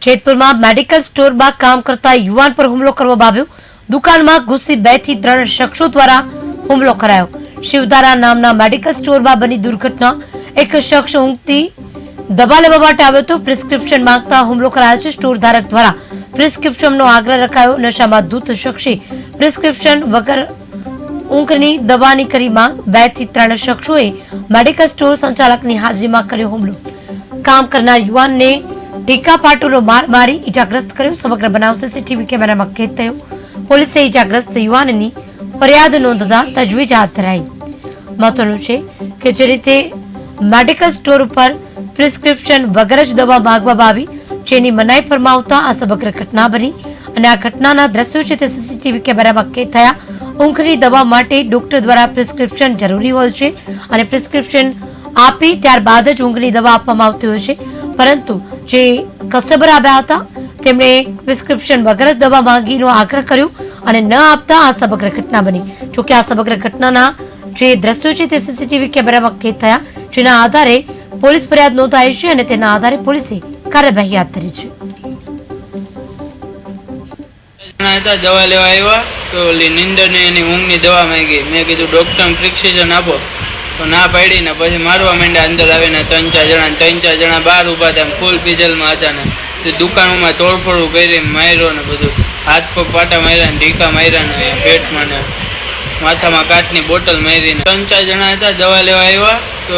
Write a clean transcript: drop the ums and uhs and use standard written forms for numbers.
જેતપુરમાં medical સ્ટોરમાં કામ કરતા યુવાન પર હુમલો કરવામાં આવ્યો। દુકાનમાં ઘૂસી 2 થી 3 શખ્સો દ્વારા હુમલો કરાયો। શિવધારા નામના મેડિકલ સ્ટોરમાં બની દુર્ઘટના। એક શખ્સ ઊંઘતી દવા લેવા માટે આવ્યો તો પ્રિસ્ક્રિપ્શન માંગતા હુમલો કરાયો છે। સ્ટોર ધારક દ્વારા પ્રિસ્ક્રિપ્શનનો આગ્રહ રખાયો। નશામાં ધૂત શખ્સે પ્રિસ્ક્રિપ્શન વગર ઊંઘની દવાની કરી માંગ। 2 થી 3 શખ્સોએ મેડિકલ સ્ટોર સંચાલકની હાજરીમાં કર્યો હુમલો। કામ કરનાર યુવાનને ટીકા પાટોનો માર મારી ઈજાગ્રસ્ત કર્યો। સમગ્ર બનાવ સીસીટીવી કેમેરામાં કેદ થયો। પોલીસે ઈજાગ્રસ્ત યુવાનની ફરિયાદ નોંધતા તજવીજ હાથ ધરાઈ। મહત્વનું છે કે જે રીતે મેડિકલ સ્ટોર ઉપર પ્રિસ્ક્રિપ્શન વગર જ દવા માંગવામાં આવી, જેની મનાઈ ફરમાવતા આ સમગ્ર ઘટના બની અને આ ઘટનાના દ્રશ્યો છે તે સીસીટીવી કેમેરામાં કેદ થયા। ઊંઘની દવા માટે ડોક્ટર દ્વારા પ્રિસ્ક્રિપ્શન જરૂરી હોય છે અને પ્રિસ્ક્રિપ્શન આપી ત્યારબાદ જ ઊંઘની દવા આપવામાં આવતી હોય છે, પરંતુ જે કસ્ટમર આવ્યા હતા તેમણે પ્રિસ્ક્રિપ્શન વગર જ દવા માંગીનો આગ્રહ કર્યો અને ન આપતા આ સમગ્ર ઘટના બની। જોકે આ સમગ્ર ઘટનાના જે દ્રશ્યો છે તે સીસીટીવી કેમેરામાં કેદ થયા, જેના આધારે પોલીસ ફરિયાદ નોંધાઈ છે અને તેના આધારે પોલીસે કાર્યવાહી હાથ ધરી છે। દવા લેવા આવ્યા તો નીંદરની એની ઊંઘની દવા માંગી। મેં કીધું ડોક્ટર પ્રિસ્ક્રિપ્શન આપો તો ના પાડી ને પછી મારવા માંડ્યા। અંદર આવીને 3-4 જણા બહાર ઉભા હતા, ફૂલ પીજલમાં હતા ને દુકાનોમાં તોડફોડ કરી માર્યો ને બધું, હાથ પગ પાટા માર્યા ને ઢીકા માર્યા ને પેટમાં ને માથામાં કાચની બોટલ મારીને 3-4 જણા હતા। દવા લેવા આવ્યા તો